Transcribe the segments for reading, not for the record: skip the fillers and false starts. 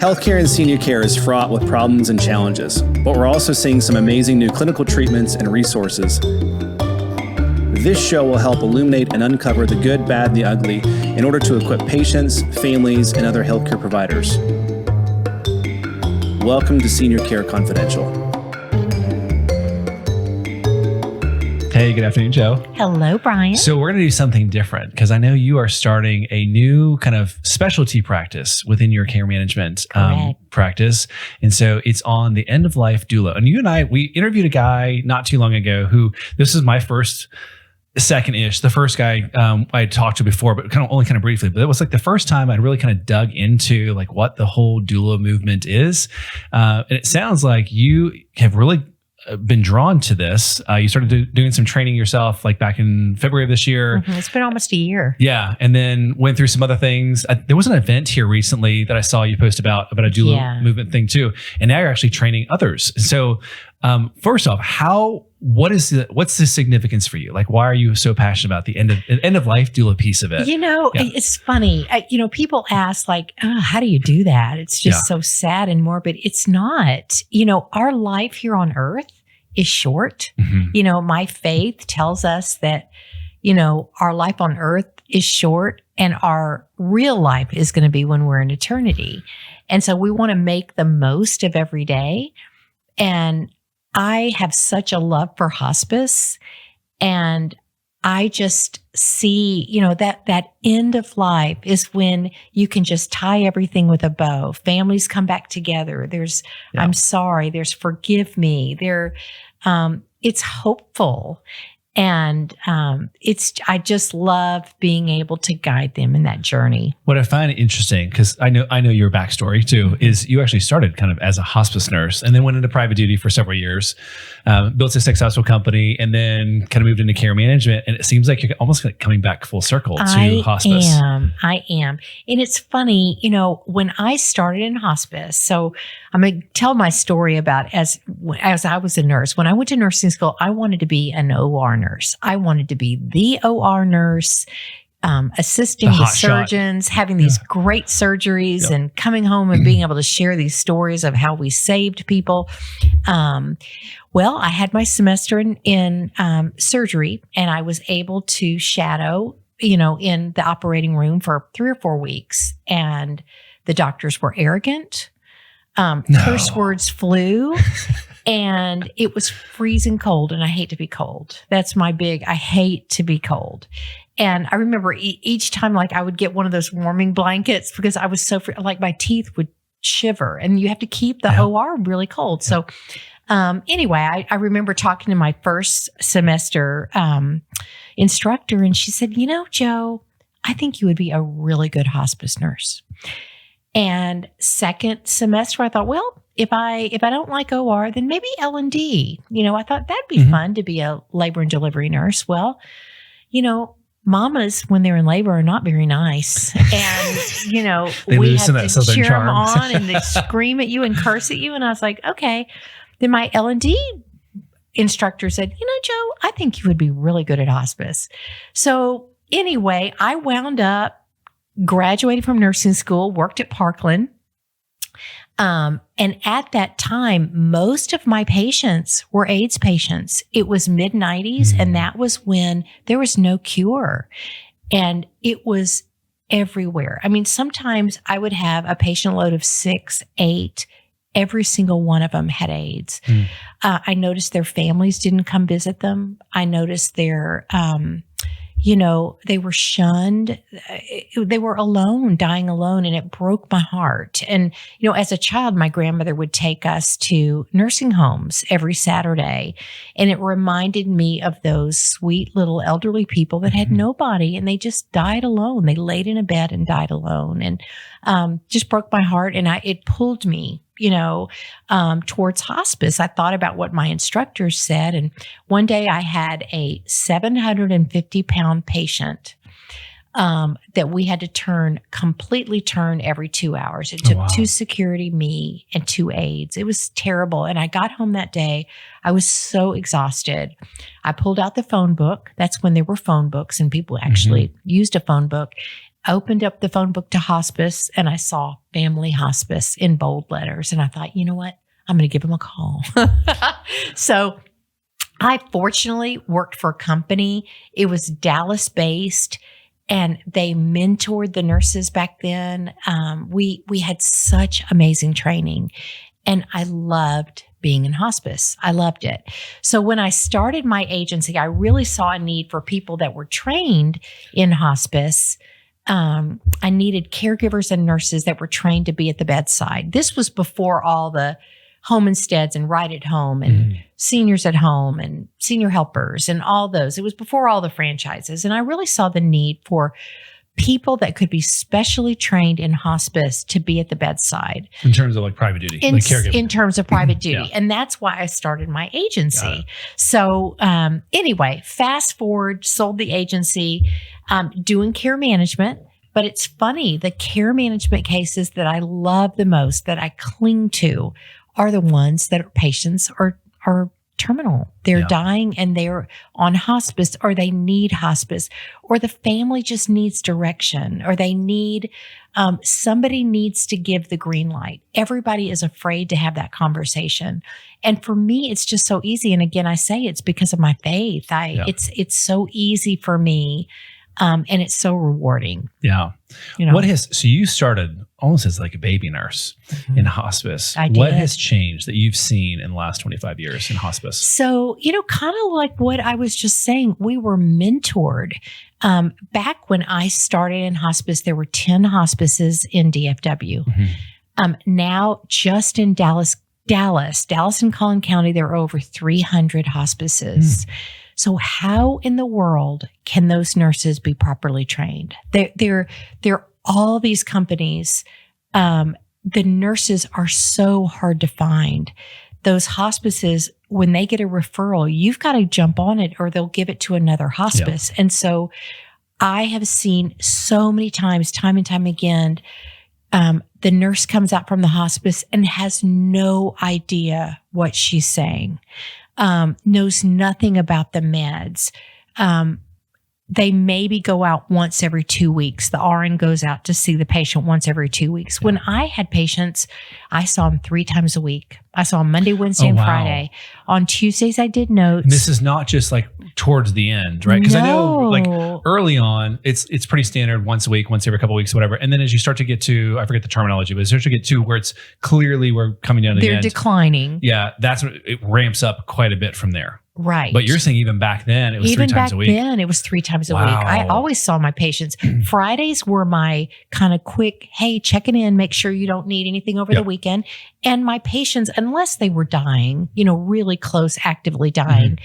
Healthcare in senior care is fraught with problems and challenges, but we're also seeing some amazing new clinical treatments and resources. This show will help illuminate and uncover the good, bad, the ugly in order to equip patients, families, and other healthcare providers. Welcome to Senior Care Confidential. Hey, good afternoon, Joe. Hello, Brian. So we're going to do something different because I know you are starting a new kind of specialty practice within your care management practice. And so it's on the end-of-life doula. And you and I, we interviewed a guy not too long ago who, this is my second-ish, the first guy I had talked to before, but only briefly. But it was like the first time I really kind of dug into like what the whole doula movement is. And it sounds like you have really been drawn to this. You started doing some training yourself like back in February of this year. Mm-hmm. It's been almost a year. Yeah. And then went through some other things. There was an event here recently that I saw you post about a doula movement thing too. And now you're actually training others. So first off, what's the significance for you? Like, why are you so passionate about the end of life doula piece of it? It's funny. People ask like, oh, how do you do that? It's just so sad and morbid. It's not. Our life here on earth is short. Mm-hmm. My faith tells us that, our life on earth is short and our real life is going to be when we're in eternity. And so we want to make the most of every day. And I have such a love for hospice, and I just see, that end of life is when you can just tie everything with a bow. Families come back together. There's, I'm sorry, there's forgive me. It's hopeful. And I just love being able to guide them in that journey. What I find interesting, because I know your backstory too, is you actually started kind of as a hospice nurse and then went into private duty for several years, built a successful company, and then kind of moved into care management. And it seems like you're almost like coming back full circle to hospice. I am. And it's funny, when I started in hospice, so I'm going to tell my story about as I was a nurse. When I went to nursing school, I wanted to be an OR nurse. I wanted to be the OR nurse, assisting the surgeons, having these great surgeries and coming home and being able to share these stories of how we saved people. Well, I had my semester in surgery, and I was able to shadow, in the operating room for 3 or 4 weeks. And the doctors were arrogant. Curse words flew. And it was freezing cold, and I hate to be cold. That's I hate to be cold. And I remember each time, like I would get one of those warming blankets because I was so like my teeth would shiver, and you have to keep the OR really cold. So anyway, I remember talking to my first semester instructor, and she said, Joe, I think you would be a really good hospice nurse. And second semester, I thought, well, if I don't like OR, then maybe L&D. I thought that'd be fun to be a labor and delivery nurse. Well, mamas, when they're in labor, are not very nice. And, we had to cheer them on, and they scream at you and curse at you. And I was like, okay. Then my L&D instructor said, Joe, I think you would be really good at hospice. So anyway, I wound up graduated from nursing school, worked at Parkland. And at that time, most of my patients were AIDS patients. It was mid-90s, and that was when there was no cure. And it was everywhere. I mean, sometimes I would have a patient load of 6, 8. Every single one of them had AIDS. I noticed their families didn't come visit them. I noticed their they were shunned. They were alone, dying alone, and it broke my heart. And, as a child, my grandmother would take us to nursing homes every Saturday. And it reminded me of those sweet little elderly people that had nobody, and they just died alone. They laid in a bed and died alone, and just broke my heart. And it pulled me, towards hospice. I thought about what my instructors said. And one day I had a 750-pound patient that we had to completely turn every 2 hours. It took 2 security, me, and 2 aides. It was terrible. And I got home that day. I was so exhausted. I pulled out the phone book. That's when there were phone books and people actually used a phone book. opened up the phone book to hospice, and I saw family hospice in bold letters. And I thought, you know what? I'm going to give them a call. So I fortunately worked for a company. It was Dallas based, and they mentored the nurses back then. We had such amazing training, and I loved being in hospice. I loved it. So when I started my agency, I really saw a need for people that were trained in hospice. I needed caregivers and nurses that were trained to be at the bedside. This was before all the home insteads and right at home and seniors at home and senior helpers and all those. It was before all the franchises. And I really saw the need for people that could be specially trained in hospice to be at the bedside. In terms of like private duty, like caregiving. In terms of private duty. Yeah. And that's why I started my agency. So anyway, fast forward, sold the agency, doing care management. But it's funny, the care management cases that I love the most, that I cling to, are the ones that are patients are terminal. They're dying and they're on hospice, or they need hospice, or the family just needs direction, or they need, somebody needs to give the green light. Everybody is afraid to have that conversation. And for me, it's just so easy. And again, I say it's because of my faith. It's so easy for me. And it's so rewarding. Yeah. You know, so you started almost as like a baby nurse in hospice. I did. What has changed that you've seen in the last 25 years in hospice? So, kind of like what I was just saying, we were mentored. Back when I started in hospice, there were 10 hospices in DFW. Now, just in Dallas and Collin County, there are over 300 hospices. So how in the world can those nurses be properly trained? They're all these companies. The nurses are so hard to find. Those hospices, when they get a referral, you've got to jump on it or they'll give it to another hospice. And so I have seen so many times, time and time again, the nurse comes out from the hospice and has no idea what she's saying. Knows nothing about the meds. They maybe go out once every 2 weeks. The RN goes out to see the patient once every 2 weeks. When I had patients, I saw them 3 times a week. I saw them Monday, Wednesday, and Friday. On Tuesdays, I did notes. And this is not just like towards the end, right? Because I know like early on, it's pretty standard, once a week, once every couple of weeks, whatever. And then as you start to get to, I forget the terminology, but as you start to get to where it's clearly we're coming down to the end. They're declining. Yeah, that's when it ramps up quite a bit from there. Right. But you're saying even back then, it was 3 times a week. Even back then, it was 3 times a week. I always saw my patients. Fridays were my kind of quick, hey, checking in, make sure you don't need anything over the weekend. And my patients, unless they were dying, really close, actively dying,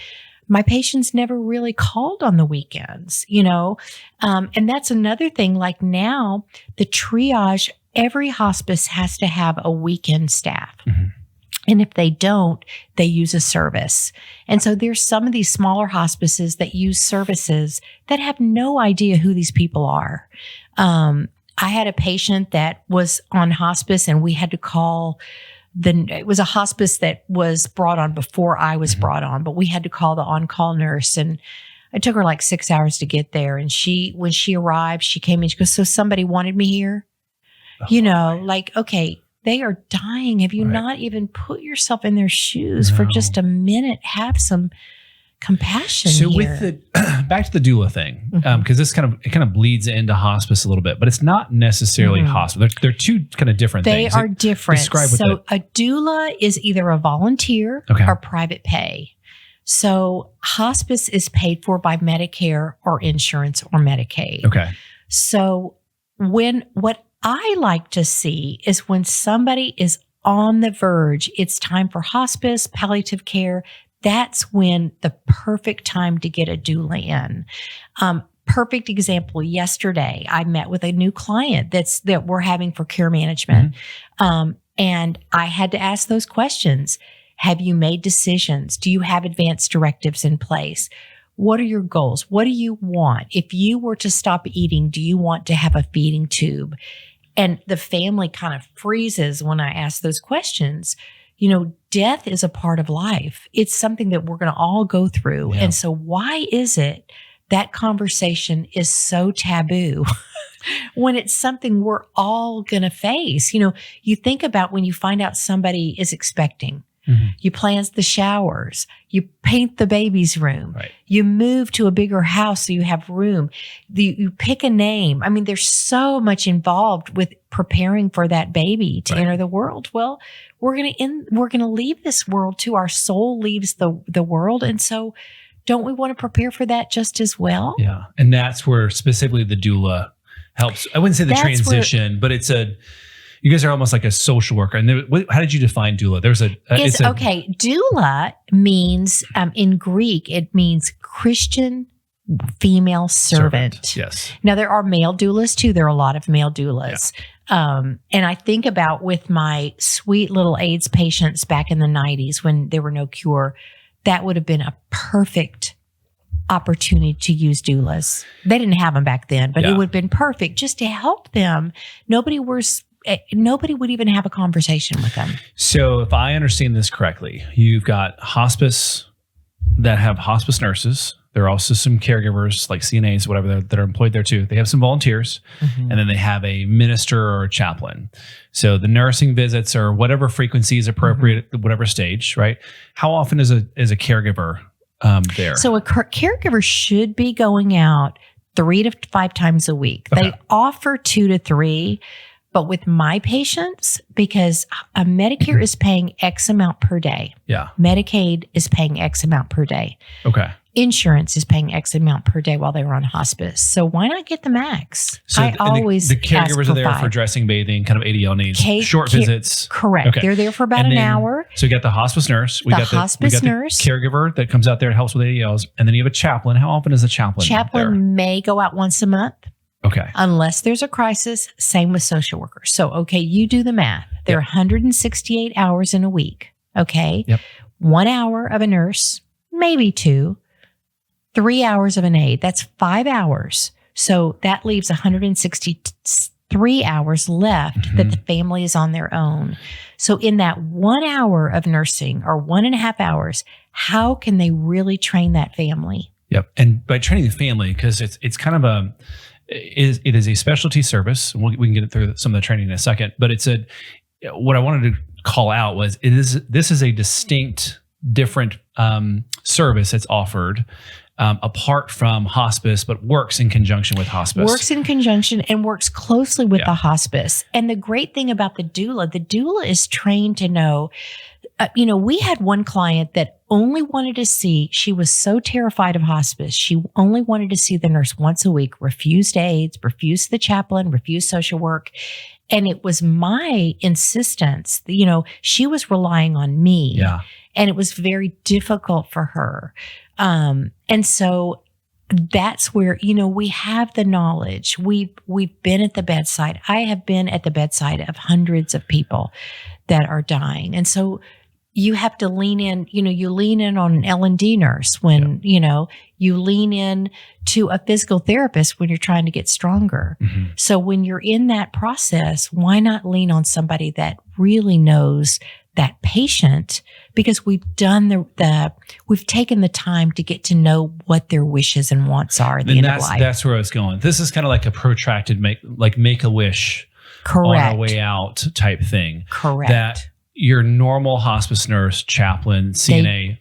my patients never really called on the weekends, and that's another thing. Like now, the triage, every hospice has to have a weekend staff. And if they don't, they use a service. And so there's some of these smaller hospices that use services that have no idea who these people are. I had a patient that was on hospice and we had to call it was a hospice that was brought on before I was brought on, but we had to call the on-call nurse, and it took her like 6 hours to get there. And when she arrived, she came in, she goes, so somebody wanted me here? Okay, they are dying. Have you not even put yourself in their shoes for just a minute? Have some compassion here. With the back to the doula thing, because this kind of bleeds into hospice a little bit, but it's not necessarily hospice. They're two kind of different things. They are different. So a doula is either a volunteer or private pay. So hospice is paid for by Medicare or insurance or Medicaid. Okay. So what I like to see is when somebody is on the verge, it's time for hospice, palliative care. That's when the perfect time to get a doula in. Perfect example, yesterday, I met with a new client that we're having for care management. And I had to ask those questions. Have you made decisions? Do you have advanced directives in place? What are your goals? What do you want? If you were to stop eating, do you want to have a feeding tube? And the family kind of freezes when I ask those questions. Death is a part of life. It's something that we're going to all go through. And so why is it that conversation is so taboo when it's something we're all going to face. You know, you think about when you find out somebody is expecting. You plan the showers, you paint the baby's room, you move to a bigger house so you have room, you pick a name. I mean, there's so much involved with preparing for that baby to enter the world. Well, we're going to leave this world too. Our soul leaves the world. And so don't we want to prepare for that just as well? Yeah. And that's where specifically the doula helps. I wouldn't say the transition, but you guys are almost like a social worker. And how did you define doula? Okay. Doula means, in Greek, it means Christian female servant. Yes. Now there are male doulas too. There are a lot of male doulas. Yeah. And I think about with my sweet little AIDS patients back in the 90s when there were no cure, that would have been a perfect opportunity to use doulas. They didn't have them back then, but it would have been perfect just to help them. Nobody would even have a conversation with them. So if I understand this correctly, you've got hospice that have hospice nurses. There are also some caregivers like CNAs, whatever, that are employed there too. They have some volunteers, and then they have a minister or a chaplain. So the nursing visits are whatever frequency is appropriate at whatever stage, right? How often is a caregiver there? So a caregiver should be going out 3 to 5 times a week. Okay. They offer 2 to 3. But with my patients, because Medicare is paying X amount per day. Yeah. Medicaid is paying X amount per day. Okay. Insurance is paying X amount per day while they were on hospice. So why not get the max? So the caregivers are there for dressing, bathing, kind of ADL needs, short visits. Correct. Okay. They're there for about an hour. So you got the hospice nurse. We got the caregiver that comes out there and helps with ADLs. And then you have a chaplain. How often is a chaplain there? May go out once a month. Okay. Unless there's a crisis, same with social workers. So, okay, you do the math. There are 168 hours in a week. Okay. Yep. 1 hour of a nurse, maybe 2, 3 hours of an aide. That's 5 hours. So that leaves 163 hours left that the family is on their own. So in that 1 hour of nursing or 1.5 hours, how can they really train that family? Yep. And by training the family, because it's kind of it is a specialty service. We can get through some of the training in a second, but what I wanted to call out was this is a distinct, different service that's offered apart from hospice, but works in conjunction with hospice. Works in conjunction and works closely with the hospice. And the great thing about the doula is trained to know, we had one client that only wanted to see, she was so terrified of hospice. She only wanted to see the nurse once a week, refused aides, refused the chaplain, refused social work. And it was my insistence, she was relying on me. Yeah. And it was very difficult for her. And so that's where, we have the knowledge. We've been at the bedside. I have been at the bedside of hundreds of people that are dying. And so you have to lean in, you lean in on an L&D nurse when, you lean in to a physical therapist when you're trying to get stronger. Mm-hmm. So when you're in that process, why not lean on somebody that really knows that patient, because we've done we've taken the time to get to know what their wishes and wants are at the end of life. That's where I was going. This is kind of like a protracted make a wish Correct. On our way out type thing. Correct. That your normal hospice nurse, chaplain, CNA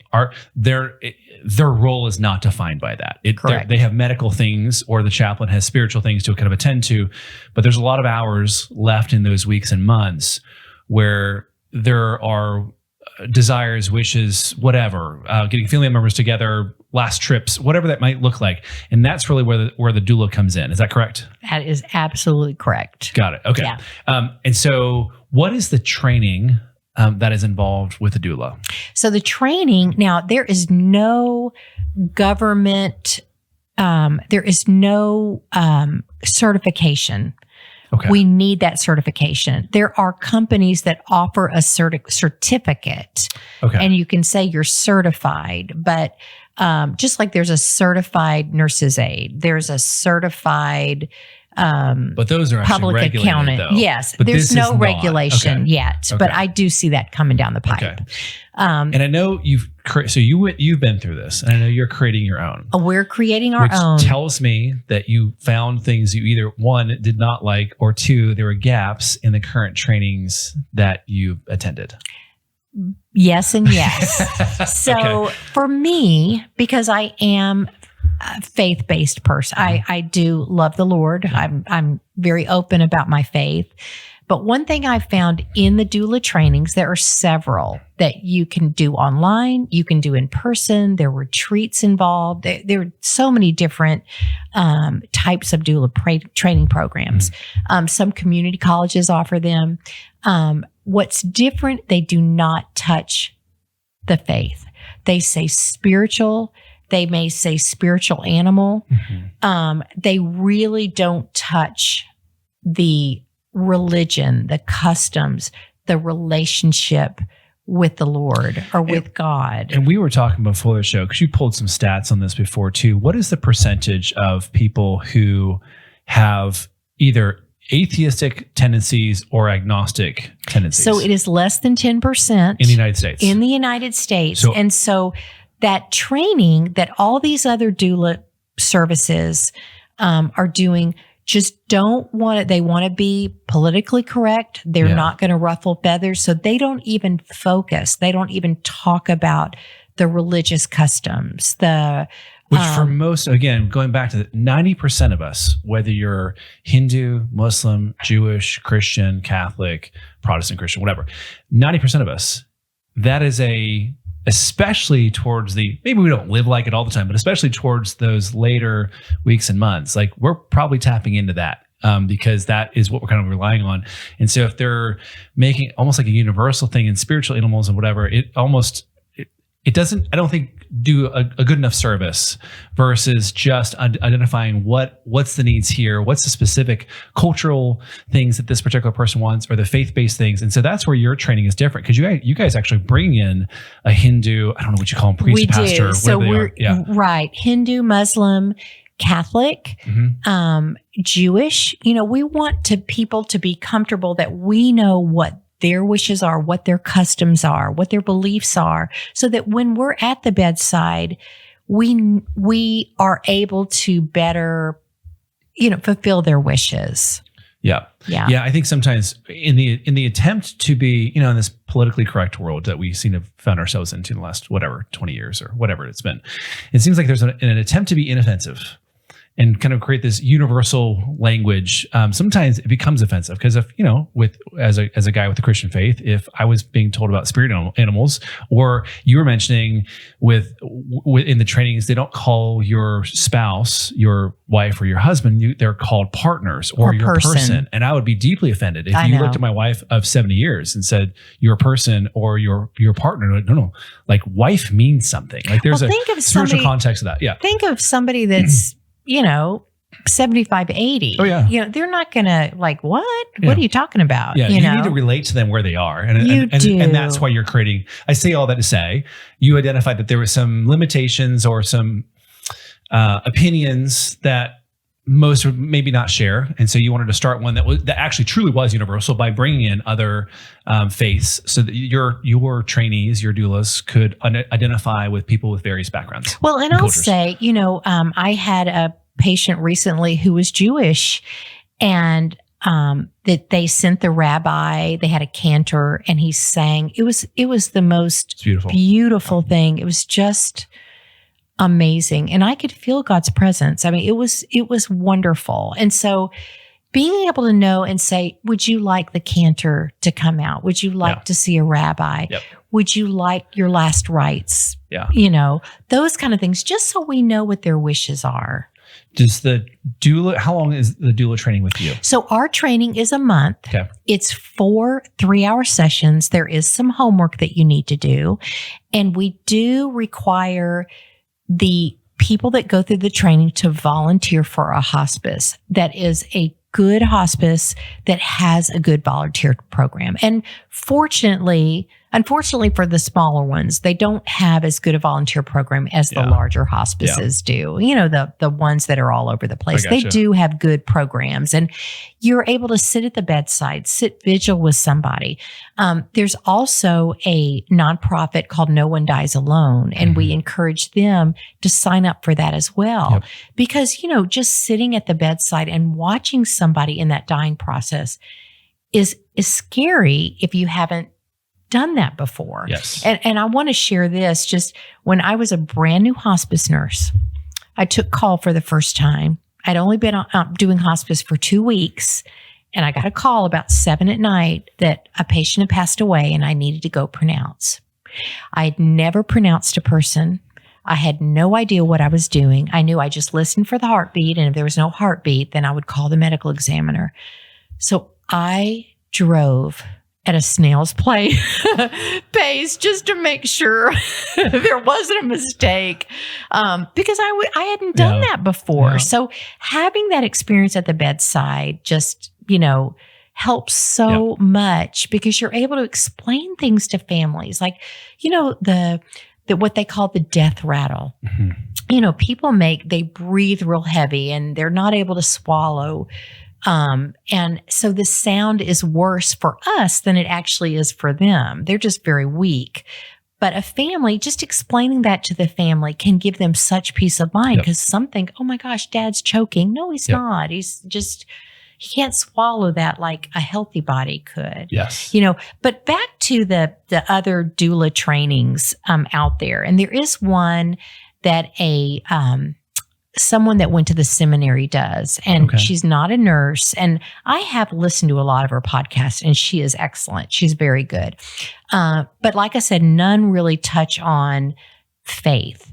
their role is not defined by that. Correct. They have medical things, or the chaplain has spiritual things to kind of attend to, but there's a lot of hours left in those weeks and months where there are desires, wishes, whatever, getting family members together, last trips, whatever that might look like. And that's really where the doula comes in. Is that correct? That is absolutely correct. Got it. Okay. Yeah. And so what is the training that is involved with the doula? So the training, now there is no government, there is no certification. Okay. We need that certification. There are companies that offer a certificate, okay, and you can say you're certified, but just like there's a certified nurse's aide, there's a certified but those are actually public regulated, accountant. though. Yes, But there's this no is regulation yet, but I do see that coming down the pipe. Okay. And I know you've been through this, and I know you're creating your own. We're creating our own. Which tells me that you found things you either, one, did not like, or two, there were gaps in the current trainings that you attended. Yes and yes. So for me, because I am a faith-based person, I do love the Lord. I'm very open about my faith. But one thing I found in the doula trainings, there are several that you can do online, you can do in person. There were retreats involved. There are so many different types of doula training programs. Some community colleges offer them. What's different, they do not touch the faith. They say spiritual. They may say spiritual animal. They really don't touch the religion, the customs, the relationship with the Lord or with God. And we were talking before the show, because you pulled some stats on this before too. What is the percentage of people who have either atheistic tendencies or agnostic tendencies? So it is less than 10% in the United States. In the United States. So, and so that training that all these other doula services are doing just don't want it. They want to be politically correct. They're not going to ruffle feathers. So they don't even focus. They don't even talk about the religious customs, which for most, again, going back to 90% of us, whether you're Hindu, Muslim, Jewish, Christian, Catholic, Protestant, Christian, whatever, 90% of us, that is especially towards maybe we don't live like it all the time, but especially towards those later weeks and months, like we're probably tapping into that because that is what we're kind of relying on. And so if they're making almost like a universal thing in spiritual animals and whatever, it doesn't, I don't think, do a good enough service versus just identifying what's the needs here, what's the specific cultural things that this particular person wants, or the faith-based things. And so that's where your training is different, because you guys actually bring in a Hindu, I don't know what you call them, priest, pastor, so whatever they are. Right. Hindu, Muslim, Catholic, Jewish. We want people to be comfortable that we know what their wishes are, what their customs are, what their beliefs are, so that when we're at the bedside, we are able to better, fulfill their wishes. Yeah. I think sometimes in the attempt to be, in this politically correct world that we seem to have found ourselves into in the last 20 years or whatever it's been, it seems like there's an attempt to be inoffensive and kind of create this universal language. Sometimes it becomes offensive because if, as a guy with a Christian faith, if I was being told about spirit animals, or you were mentioning in the trainings, they don't call your spouse, your wife or your husband, they're called partners or your person. And I would be deeply offended if you looked at my wife of 70 years and said, your person or your partner. No, like wife means something. Like there's a spiritual context of that. Yeah. Think of somebody that's, 75, 80. Oh, yeah. They're not going to what? Yeah. What are you talking about? Yeah, you need to relate to them where they are. And that's why you're creating, I say all that to say, you identified that there were some limitations or some opinions that most would maybe not share. And so you wanted to start one that actually truly was universal by bringing in other faiths so that your trainees, your doulas could identify with people with various backgrounds. Well, and I'll say, I had a patient recently who was Jewish, and that they sent the rabbi, they had a cantor, and he sang. It was the most beautiful thing. It was just amazing. And I could feel God's presence. I mean, it was wonderful. And so being able to know and say, would you like the cantor to come out? Would you like to see a rabbi? Yep. Would you like your last rites? Yeah. Those kind of things, just so we know what their wishes are. Does the doula, how long is the doula training with you? So our training is a month. Okay. It's 4 3-hour sessions. There is some homework that you need to do. And we do require the people that go through the training to volunteer for a hospice that is a good hospice that has a good volunteer program. And fortunately, unfortunately for the smaller ones, they don't have as good a volunteer program as the larger hospices do. You know, the ones that are all over the place. They do have good programs, and you're able to sit at the bedside, sit vigil with somebody. There's also a nonprofit called No One Dies Alone, and we encourage them to sign up for that as well. Because, you know, just sitting at the bedside and watching somebody in that dying process is scary if you haven't done that before. Yes. And I want to share this. Just when I was a brand new hospice nurse, I took call for the first time. I'd only been doing hospice for 2 weeks, and I got a call about 7 p.m. that a patient had passed away and I needed to go pronounce. I had never pronounced a person. I had no idea what I was doing. I knew I just listened for the heartbeat, and if there was no heartbeat, then I would call the medical examiner. So I drove at a snail's pace just to make sure there wasn't a mistake, because I hadn't done that before. Yeah. So having that experience at the bedside just, you know, helps so much, because you're able to explain things to families, like, you know, the what they call the death rattle. Mm-hmm. You know, people they breathe real heavy and they're not able to swallow. And so the sound is worse for us than it actually is for them. They're just very weak. But a family, just explaining that to the family can give them such peace of mind, because some think, oh my gosh, Dad's choking. No, he's not. He's just, he can't swallow that like a healthy body could. Yes. You know, but back to the other doula trainings out there. And there is one that someone that went to the seminary does, and she's not a nurse. And I have listened to a lot of her podcasts, and she is excellent. She's very good. But like I said, none really touch on faith.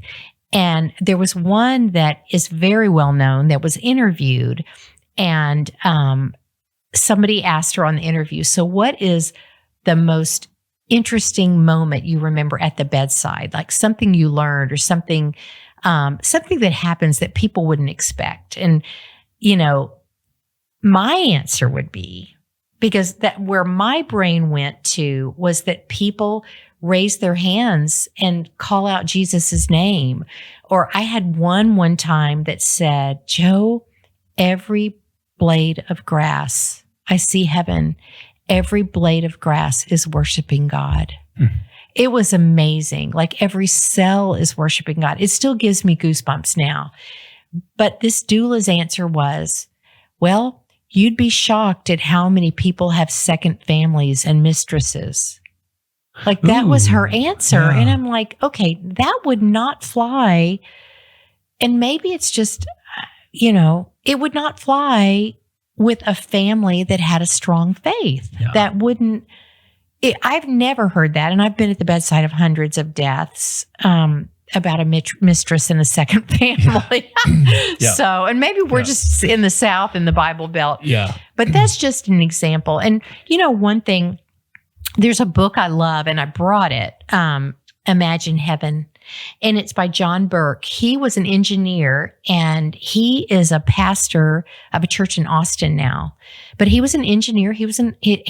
And there was one that is very well known that was interviewed, and somebody asked her on the interview, so what is the most interesting moment you remember at the bedside? Like something you learned or something that happens that people wouldn't expect. And, you know, my answer would be, because that where my brain went to was that people raise their hands and call out Jesus's name. Or I had one time that said, Joe, every blade of grass, I see heaven. Every blade of grass is worshiping God. It was amazing. Like every cell is worshiping God. It still gives me goosebumps now. But this doula's answer was, well, you'd be shocked at how many people have second families and mistresses. Like that was her answer. Yeah. And I'm like, okay, that would not fly. And maybe it's just, you know, it would not fly with a family that had a strong faith. Yeah. That wouldn't. I've never heard that, and I've been at the bedside of hundreds of deaths about a mistress in a second family. So, and maybe we're just in the South in the Bible Belt. Yeah. But that's just an example. And, you know, one thing, there's a book I love, and I brought it, Imagine Heaven, and it's by John Burke. He was an engineer, and he is a pastor of a church in Austin now. But he was an engineer. He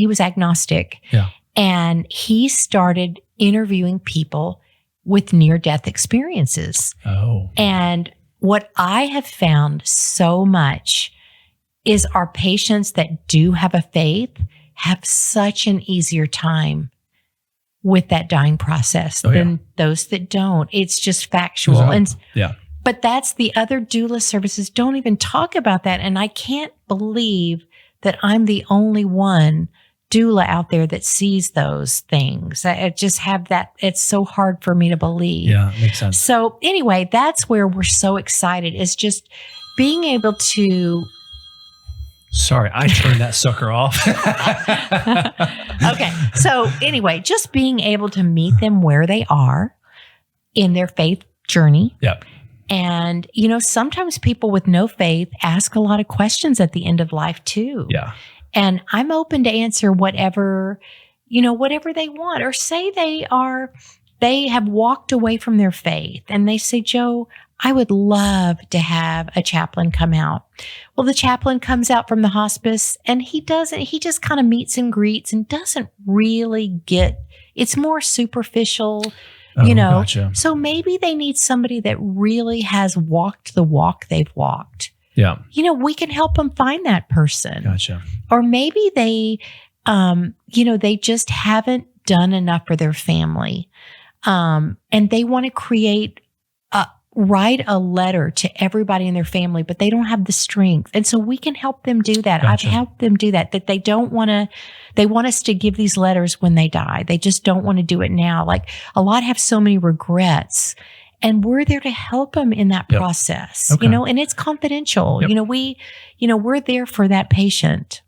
was agnostic. Yeah. And he started interviewing people with near-death experiences. Oh. And what I have found so much is our patients that do have a faith have such an easier time with that dying process than those that don't. It's just factual. But that's the other doula services don't even talk about that. And I can't believe that I'm the only one doula out there that sees those things. I just have that. It's so hard for me to believe. Yeah, makes sense. So anyway, that's where we're so excited, is just being able to. Sorry, I turned that sucker off. Okay. So anyway, just being able to meet them where they are in their faith journey. Yep. And, you know, sometimes people with no faith ask a lot of questions at the end of life too. Yeah. And I'm open to answer whatever they want, or say they have walked away from their faith and they say, Joe, I would love to have a chaplain come out. Well, the chaplain comes out from the hospice and he just kind of meets and greets and doesn't really get It's more superficial, Gotcha. So maybe they need somebody that really has walked the walk they've walked. Yeah. We can help them find that person. Gotcha. Or maybe they, they just haven't done enough for their family. And they want to write a letter to everybody in their family, but they don't have the strength. And so we can help them do that. Gotcha. I've helped them do that they don't want to, they want us to give these letters when they die. They just don't want to do it now. Like a lot have so many regrets, and we're there to help them in that process, Okay. and it's confidential. Yep. We're there for that patient.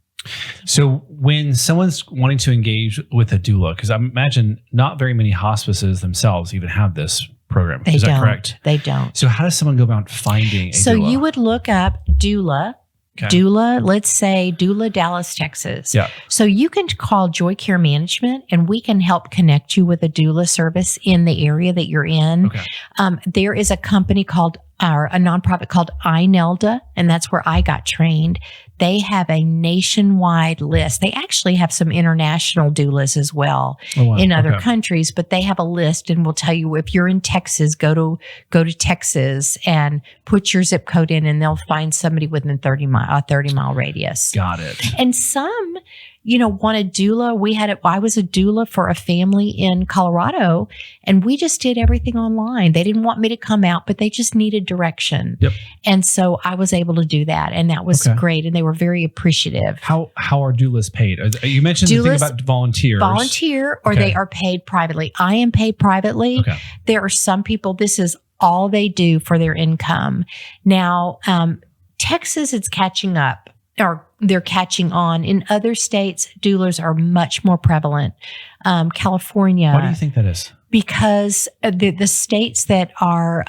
So when someone's wanting to engage with a doula, because I imagine not very many hospices themselves even have this program. Is that correct? They don't. So how does someone go about finding a doula? So you would look up doula. Okay. Doula, let's say Doula, Dallas, Texas. Yeah. So you can call Joy Care Management and we can help connect you with a doula service in the area that you're in. Okay. There is a company a nonprofit called INELDA, and that's where I got trained. They have a nationwide list. They actually have some international doulas as well in other countries, but they have a list and will tell you if you're in Texas, go to Texas and put your zip code in, and they'll find somebody within a 30-mile radius. Got it. And some, want a doula. I was a doula for a family in Colorado, and we just did everything online. They didn't want me to come out, but they just needed direction. Yep. And so I was able to do that, and that was great. And they were very appreciative. How are doulas paid? You mentioned the thing about volunteers. Volunteer, or they are paid privately. I am paid privately. Okay. There are some people, this is all they do for their income. Now, Texas is catching up, or they're catching on. In other states, doulas are much more prevalent. California. Why do you think that is? Because the states that are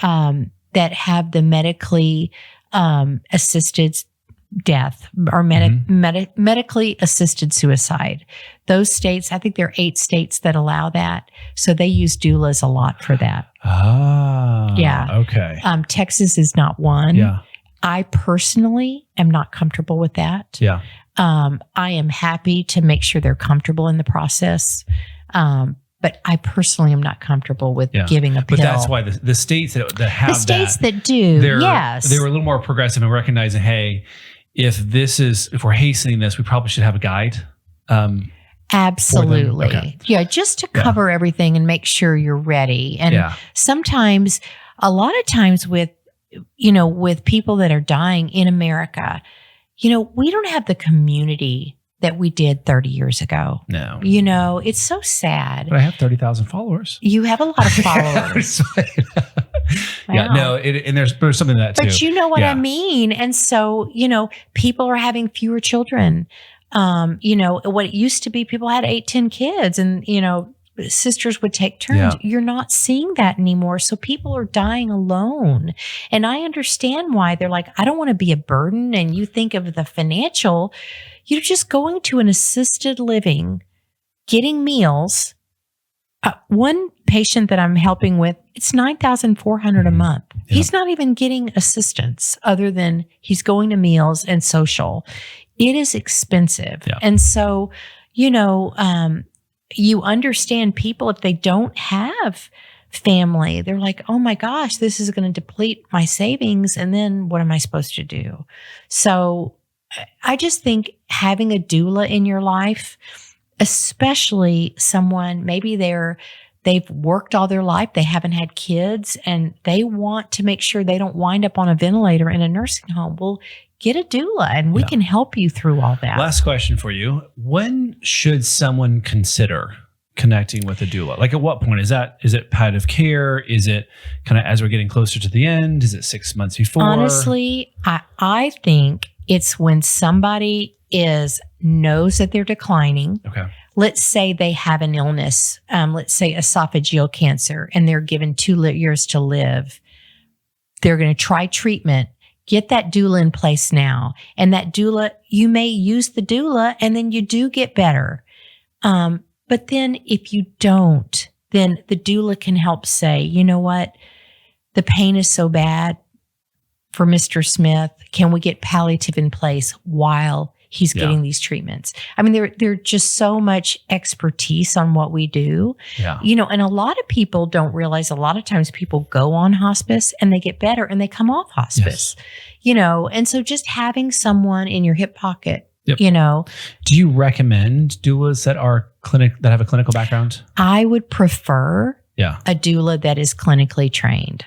that have the medically assisted death or medically assisted suicide, those states, I think there are 8 states that allow that. So they use doulas a lot for that. Yeah. Okay. Texas is not one. Yeah. I personally am not comfortable with that. Yeah. I am happy to make sure they're comfortable in the process. But I personally am not comfortable with giving a pill. But that's why the states that have the states that do, they were a little more progressive in recognizing, hey, if we're hastening this, we probably should have a guide. Absolutely. Okay. Yeah, just to cover everything and make sure you're ready. And sometimes, a lot of times with people that are dying in America, we don't have the community that we did 30 years ago. No. It's so sad. But I have 30,000 followers. You have a lot of followers. Yeah, no, and there's something to that too. But you know what I mean? And so, people are having fewer children. What it used to be, people had 8-10 kids, and, sisters would take turns. Yeah. You're not seeing that anymore. So people are dying alone. And I understand why. They're like, I don't want to be a burden. And you think of the financial, you're just going to an assisted living, getting meals. One patient that I'm helping with, it's $9,400 a month. Yeah. He's not even getting assistance other than he's going to meals and social. It is expensive. Yeah. And so, you understand people, if they don't have family, they're like, oh my gosh, this is going to deplete my savings. And then what am I supposed to do? So I just think having a doula in your life, especially someone, maybe they've worked all their life, they haven't had kids, and they want to make sure they don't wind up on a ventilator in a nursing home. Well, get a doula and we can help you through all that. Last question for you. When should someone consider connecting with a doula? Like at what point? Is it palliative care? Is it kind of as we're getting closer to the end? Is it 6 months before? Honestly, I think it's when somebody knows that they're declining. Okay. Let's say they have an illness, let's say esophageal cancer, and they're given 2 years to live. They're going to try treatment. Get that doula in place now. And that doula, you may use the doula and then you do get better. But then if you don't, then the doula can help say, you know what? The pain is so bad for Mr. Smith. Can we get palliative in place while he's getting these treatments. I mean, they're just so much expertise on what we do, and a lot of people don't realize a lot of times people go on hospice and they get better and they come off hospice, and so just having someone in your hip pocket, Do you recommend doulas that have a clinical background? I would prefer a doula that is clinically trained.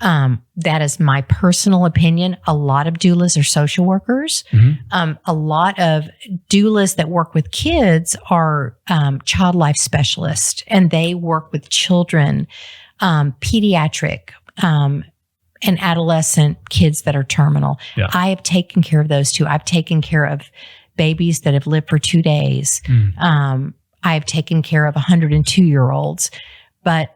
That is my personal opinion. A lot of doulas are social workers. A lot of doulas that work with kids are child life specialists, and they work with children, pediatric, and adolescent kids that are terminal. I have taken care of those too. I've taken care of babies that have lived for 2 days. I have taken care of 102-year-olds, but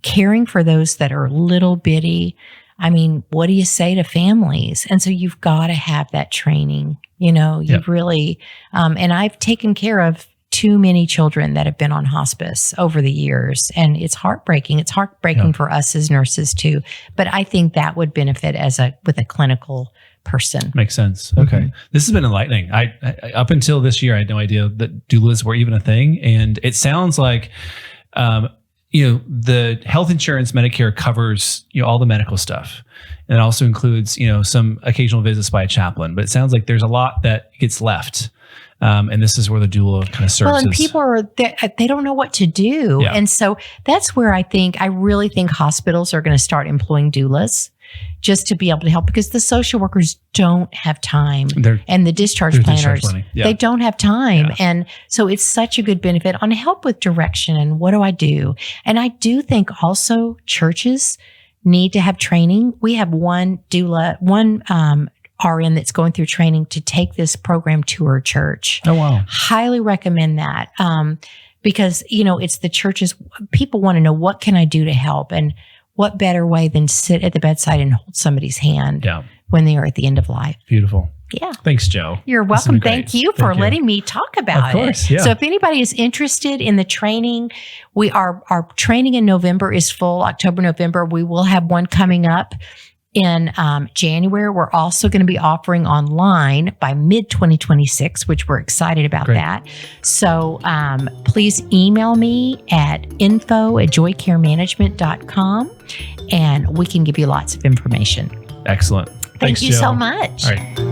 caring for those that are little bitty, I mean, what do you say to families? And so you've got to have that training, you really, and I've taken care of too many children that have been on hospice over the years, and it's heartbreaking. It's heartbreaking for us as nurses too, but I think that would benefit with a clinical person. Makes sense. Okay. This has been enlightening. I up until this year, I had no idea that doulas were even a thing. And it sounds like, the health insurance, Medicare covers, all the medical stuff. And it also includes, some occasional visits by a chaplain, but it sounds like there's a lot that gets left. And this is where the doula kind of serves. Well, and people they don't know what to do. Yeah. And so that's where I really think hospitals are going to start employing doulas just to be able to help, because the social workers don't have time, and the discharge planners, they don't have time. Yeah. And so it's such a good benefit on help with direction and what do I do? And I do think also churches need to have training. We have one doula, RN that's going through training to take this program to her church. Oh, wow. Highly recommend that. Because, it's the churches, people want to know, what can I do to help? And what better way than sit at the bedside and hold somebody's hand when they are at the end of life? Beautiful. Yeah. Thanks, Jo. You're welcome. Thank you for letting me talk about it. Of course, yeah. So if anybody is interested in the training, our training in November is full, October, November. We will have one coming up in January. We're also going to be offering online by mid-2026, which we're excited about that. So please email me at info@joycaremanagement.com, and we can give you lots of information. Excellent. Thank you so much. All right.